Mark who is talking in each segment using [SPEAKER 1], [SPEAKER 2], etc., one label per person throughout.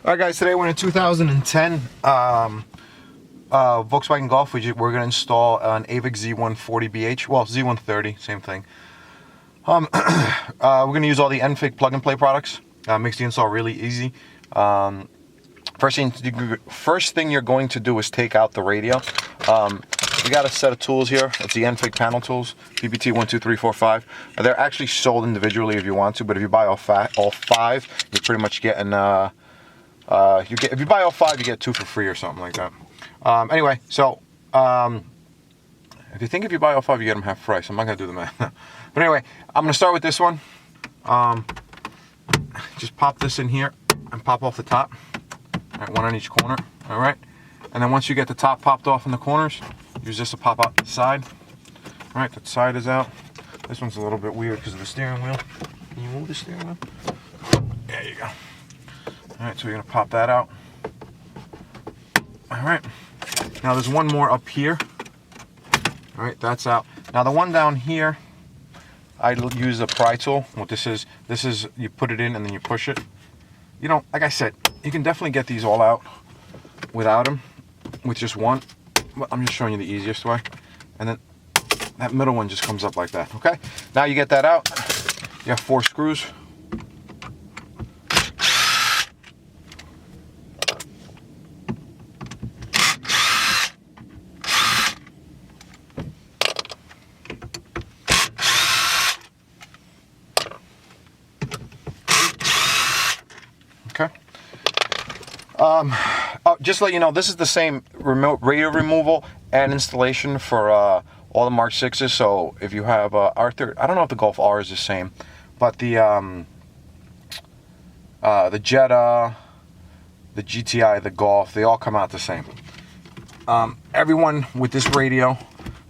[SPEAKER 1] Alright guys, today we're in a 2010 Volkswagen Golf. We're going to install an AVIC Z140BH, well Z130, same thing. We're going to use all the Untitled plug-and-play products. Makes the install really easy. First thing you're going to do is take out the radio. We got a set of tools here. It's the Untitled panel tools, PPT 1, 2, 3, 4, 5. They're actually sold individually if you want to, but if you buy all five, you're pretty much getting if you buy all 5, you get 2 for free or something like that. Anyway, so if you buy all 5, you get them half price. I'm not gonna do the math. But anyway, I'm gonna start with this one. Just pop this in here and pop off the top. All right, one on each corner. All right, and then once you get the top popped off in the corners, use this to pop out the side. All right, that side is out. This one's a little bit weird because of the steering wheel. Can you move the steering wheel? There you go. All right, so you're gonna pop that out. All right, now there's one more up here. All right, that's out. Now the one down here, I use a pry tool. What this is you put it in and then you push it. You know, like I said, you can definitely get these all out without them, with just one. But I'm just showing you the easiest way. And then that middle one just comes up like that, okay? Now you get that out, you have 4 screws. Okay. Just to let you know, this is the same remote radio removal and installation for all the Mark 6s. So if you have R30, I don't know if the Golf R is the same, but the Jetta, the GTI, the Golf, they all come out the same. Everyone with this radio,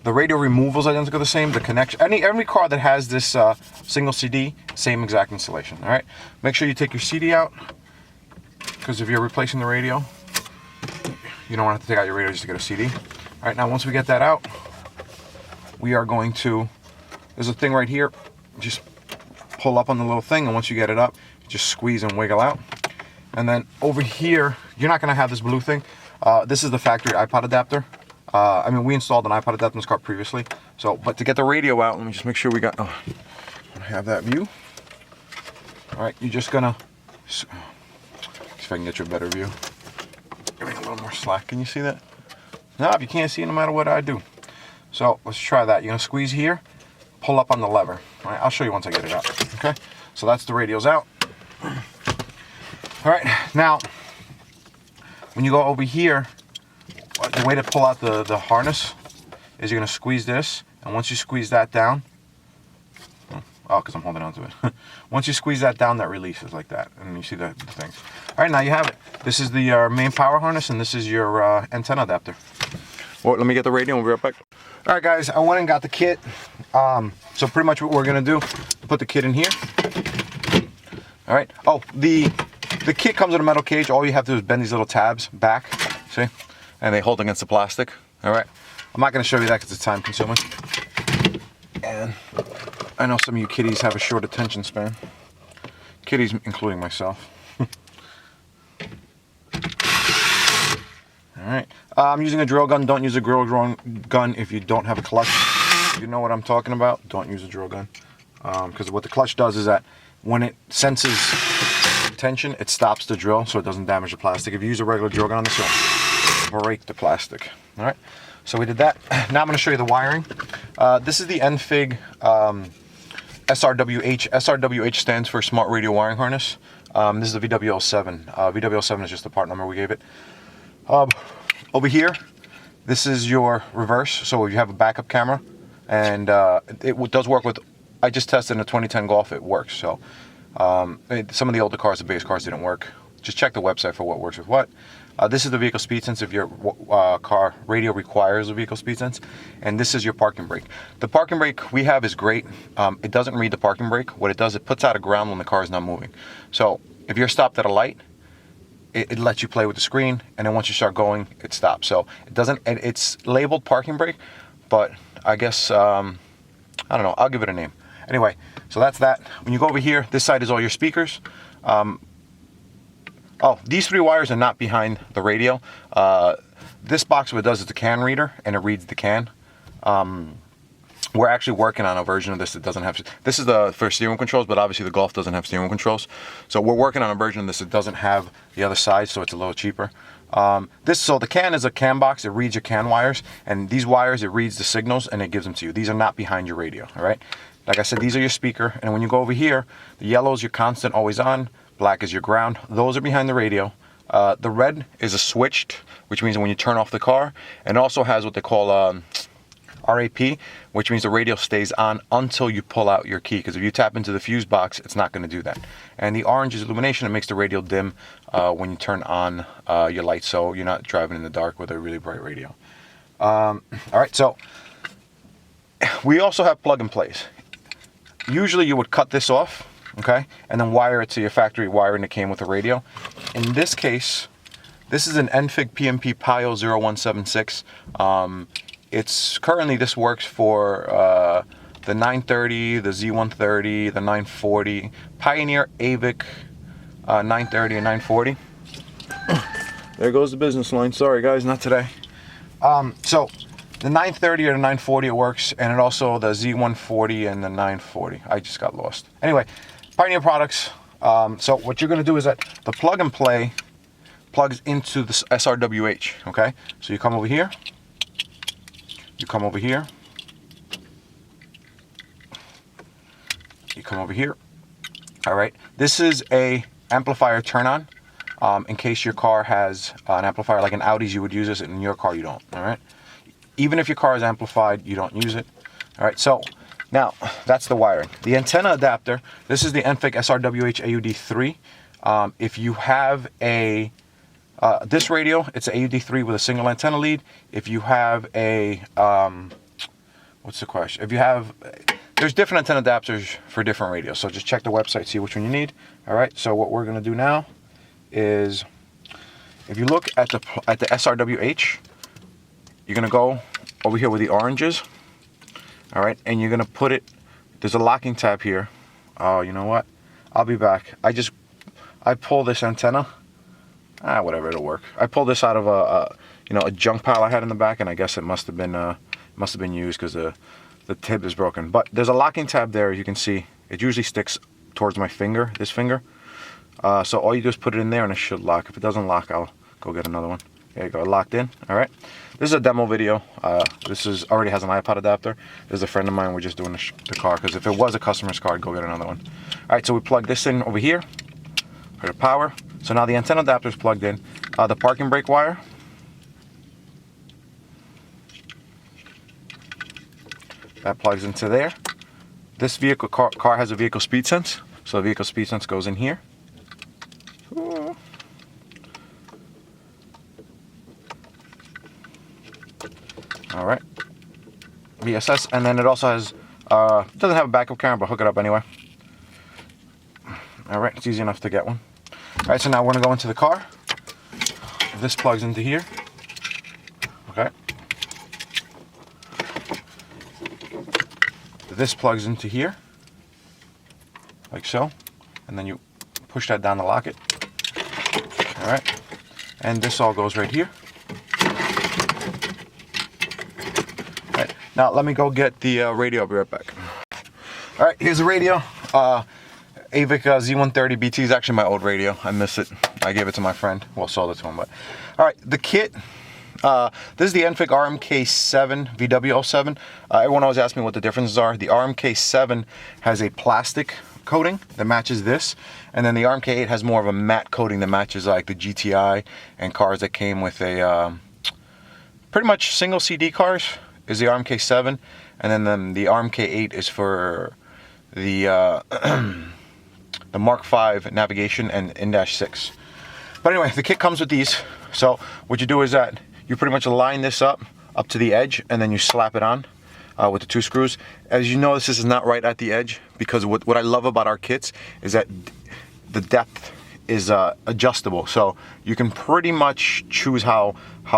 [SPEAKER 1] the radio removal is identical the same. The connection, every car that has this single CD, same exact installation. All right. Make sure you take your CD out, because if you're replacing the radio, you don't want to have to take out your radio just to get a CD. All right, now once we get that out, we are going to, there's a thing right here, just pull up on the little thing, and once you get it up, just squeeze and wiggle out. And then over here, you're not going to have this blue thing. This is the factory iPod adapter. I mean, we installed an iPod adapter in this car previously. So, but to get the radio out, let me just make sure we got, I have that view. All right, you're just gonna, see if I can get you a better view. Give me a little more slack. Can you see that? No, if you can't see, no matter what I do. So let's try that. You're gonna squeeze here, pull up on the lever. All right, I'll show you once I get it out. Okay. So that's the radio's out. All right. Now, when you go over here, the way to pull out the harness is you're gonna squeeze this, and once you squeeze that down, because I'm holding on to it. Once you squeeze that down, that releases like that, and you see the things. All right, now you have it. This is the main power harness, and this is your antenna adapter. Well, let me get the radio and we'll be right back. All right, guys, I went and got the kit. So pretty much what we're gonna do, put the kit in here. All right. Oh, the kit comes in a metal cage. All you have to do is bend these little tabs back, see? And they hold against the plastic. All right. I'm not gonna show you that because it's time consuming. And I know some of you kiddies have a short attention span. Kiddies, including myself. Alright. I'm using a drill gun. Don't use a drill gun if you don't have a clutch. If you know what I'm talking about, don't use a drill gun. Because what the clutch does is that when it senses tension, it stops the drill so it doesn't damage the plastic. If you use a regular drill gun on this, you'll break the plastic. Alright. So we did that. Now I'm going to show you the wiring. This is the Enfig SRWH. SRWH stands for Smart Radio Wiring Harness. This is the VW07. VW07 is just the part number we gave it. Over here, this is your reverse. So you have a backup camera, and it does work with, I just tested in a 2010 Golf, it works. So some of the older cars, the base cars, didn't work. Just check the website for what works with what. This is the vehicle speed sense if your car radio requires a vehicle speed sense. And this is your parking brake. The parking brake we have is great. It doesn't read the parking brake. What it does, it puts out a ground when the car is not moving. So if you're stopped at a light, it lets you play with the screen, and then once you start going, it stops. So it doesn't, it's labeled parking brake, but I guess, I don't know, I'll give it a name. Anyway, so that's that. When you go over here, this side is all your speakers. Oh, these 3 wires are not behind the radio. This box, what it does is a can reader, and it reads the can. We're actually working on a version of this that doesn't have... This is for steering controls, but obviously the Golf doesn't have steering controls. So we're working on a version of this that doesn't have the other side, so it's a little cheaper. So the can is a can box. It reads your can wires, and these wires, it reads the signals, and it gives them to you. These are not behind your radio, all right? Like I said, these are your speaker, and when you go over here, the yellow is your constant, always on. Black is your ground. Those are behind the radio. The red is a switched, which means when you turn off the car, and also has what they call RAP, which means the radio stays on until you pull out your key, because if you tap into the fuse box, it's not going to do that. And the orange is illumination. It makes the radio dim when you turn on your lights, so you're not driving in the dark with a really bright radio. All right, so we also have plug and plays. Usually you would cut this off, okay, and then wire it to your factory wiring that came with the radio. In this case, this is an Enfig PMP Pio 0176. It's currently, this works for the 930, the Z130, the 940, Pioneer, AVIC 930 and 940. There goes the business line. Sorry guys, not today. So the 930 or the 940, it works, and it also the Z140 and the 940. I just got lost. Anyway, Pioneer products. So what you're gonna do is that the plug and play plugs into the SRWH, okay? So you come over here, you come over here, you come over here. All right, this is a amplifier turn on. In case your car has an amplifier, like an Audi's, you would use this, and in your car you don't. All right, even if your car is amplified, you don't use it. All right, so now that's the wiring. The antenna adapter, this is the Enfig SRWH AUD3. If you have a this radio, it's an AUD3 with a single antenna lead. If you have a what's the question? If you have, there's different antenna adapters for different radios, so just check the website, see which one you need. All right, so what we're gonna do now is, if you look at the SRWH, you're gonna go over here where the orange is. All right, and you're gonna put it, there's a locking tab here. Oh, you know what? I'll be back. I pulled this antenna. Whatever, it'll work. I pulled this out of a junk pile I had in the back, and I guess it must have been used because the tip is broken. But there's a locking tab there. As you can see, it usually sticks towards my finger, this finger. So all you do is put it in there, and it should lock. If it doesn't lock, I'll go get another one. There you go, locked in. All right. This is a demo video. This is already has an iPod adapter. This is a friend of mine. We're just doing the car, because if it was a customer's car, I'd go get another one. All right, so we plug this in over here for the power. So now the antenna adapter is plugged in. The parking brake wire. That plugs into there. This vehicle car has a vehicle speed sense. So the vehicle speed sense goes in here. All right. VSS, and then it also has, doesn't have a backup camera, but hook it up anyway. All right, it's easy enough to get one. All right, so now we're gonna go into the car. This plugs into here. Okay. This plugs into here, like so, and then you push that down to lock it. All right, and this all goes right here. All right, now let me go get the radio. I'll be right back. All right, here's the radio. AVIC Z130 BT is actually my old radio. I miss it. I gave it to my friend. Well, sold it to him, but all right, the kit. This is the Enfig RMK7 VW07. Everyone always asks me what the differences are. The RMK7 has a plastic coating that matches this, and then the RMK8 has more of a matte coating that matches like the GTI and cars that came with a pretty much single CD cars is the RMK7, and then the RMK8 is for the the Mark V navigation and in-6. But anyway, the kit comes with these. So what you do is that you pretty much line this up to the edge, and then you slap it on with the 2 screws. As you notice, this is not right at the edge, because what I love about our kits is that the depth is adjustable. So you can pretty much choose how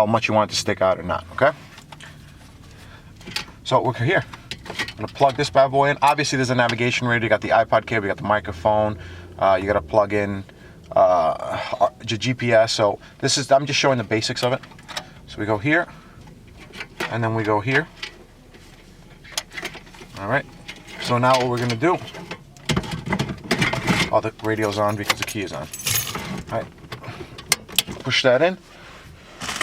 [SPEAKER 1] much you want it to stick out or not, okay? So we're here. I'm gonna plug this bad boy in. Obviously there's a navigation radio. You got the iPod cable, you got the microphone. You gotta plug in GPS. So this is, I'm just showing the basics of it. So we go here, and then we go here. All right. So now what we're gonna do? Oh, the radio's on because the key is on. All right. Push that in.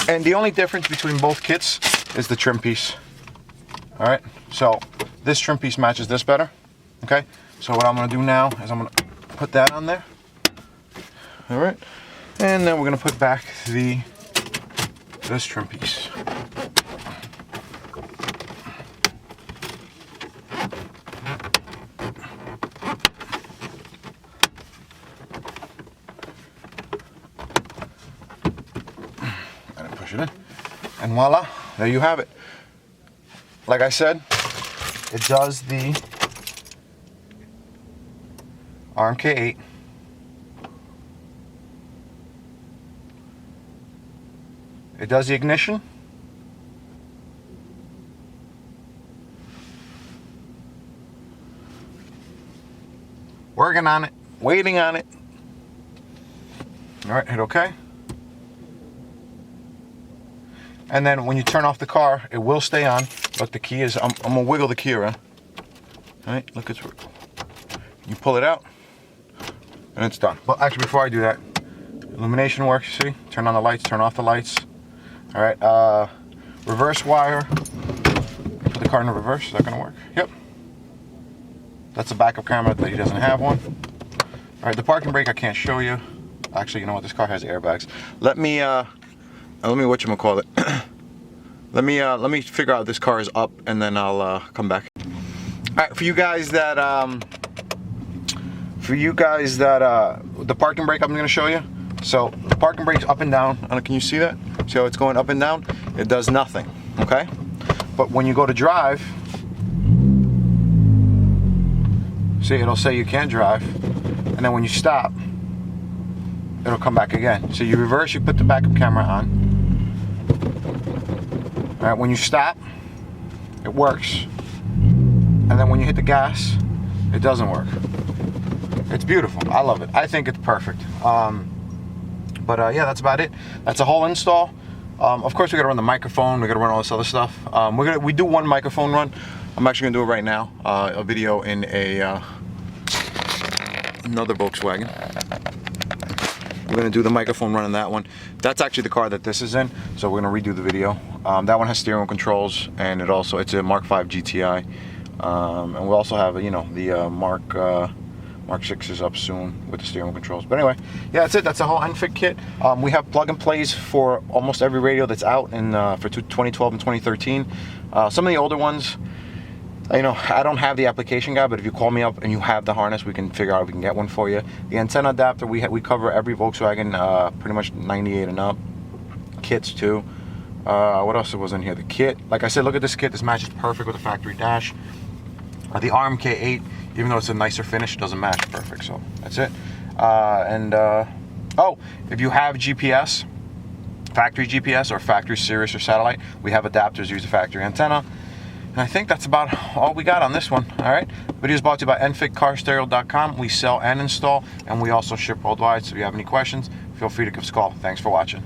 [SPEAKER 1] And the only difference between both kits is the trim piece. All right. So this trim piece matches this better. Okay. So what I'm gonna do now is I'm gonna put that on there. All right. And then we're gonna put back this trim piece. And push it in. And voila, there you have it. Like I said, it does the RMK8. It does the ignition. Working on it, waiting on it. All right, hit OK. And then when you turn off the car, it will stay on. Look, the key is, I'm gonna wiggle the key around. All right, look, it's, you pull it out, and it's done. But actually, before I do that, illumination works, see? Turn on the lights, turn off the lights. All right, reverse wire. Put the car in reverse, is that gonna work? Yep. That's a backup camera that he doesn't have one. All right, the parking brake I can't show you. Actually, you know what, this car has airbags. Let me whatchamacallit. let me figure out if this car is up, and then I'll come back. All right, for you guys that the parking brake I'm gonna show you. So the parking brake's up and down. Can you see that? See how it's going up and down? It does nothing, okay? But when you go to drive, see, it'll say you can't drive, and then when you stop, it'll come back again. So you reverse, you put the backup camera on. All right, when you stop, it works. And then when you hit the gas, it doesn't work. It's beautiful. I love it. I think it's perfect. Yeah, that's about it. That's a whole install. Of course, we gotta run the microphone. We gotta run all this other stuff. We do one microphone run. I'm actually gonna do it right now. A video in another Volkswagen. We're gonna do the microphone run in that one. That's actually the car that this is in. So we're gonna redo the video. That one has steering wheel controls, and it's a Mark 5 GTI. And we also have, the Mark 6 is up soon with the steering wheel controls. But anyway, yeah, that's it. That's the whole unfit kit. We have plug and plays for almost every radio that's out for 2012 and 2013. Some of the older ones, I don't have the application guide, but if you call me up and you have the harness, we can figure out if we can get one for you. The antenna adapter, we cover every Volkswagen, pretty much 98 and up. Kits too. What else was in here? The kit. Like I said, look at this kit. This matches perfect with the factory dash. The RMK8, even though it's a nicer finish, it doesn't match perfect. So that's it. Oh, if you have GPS, factory GPS or factory Sirius or satellite, we have adapters. Use the factory antenna. And I think that's about all we got on this one. All right. Video is brought to you by enfitcarstereo.com. We sell and install, and we also ship worldwide. So if you have any questions, feel free to give us a call. Thanks for watching.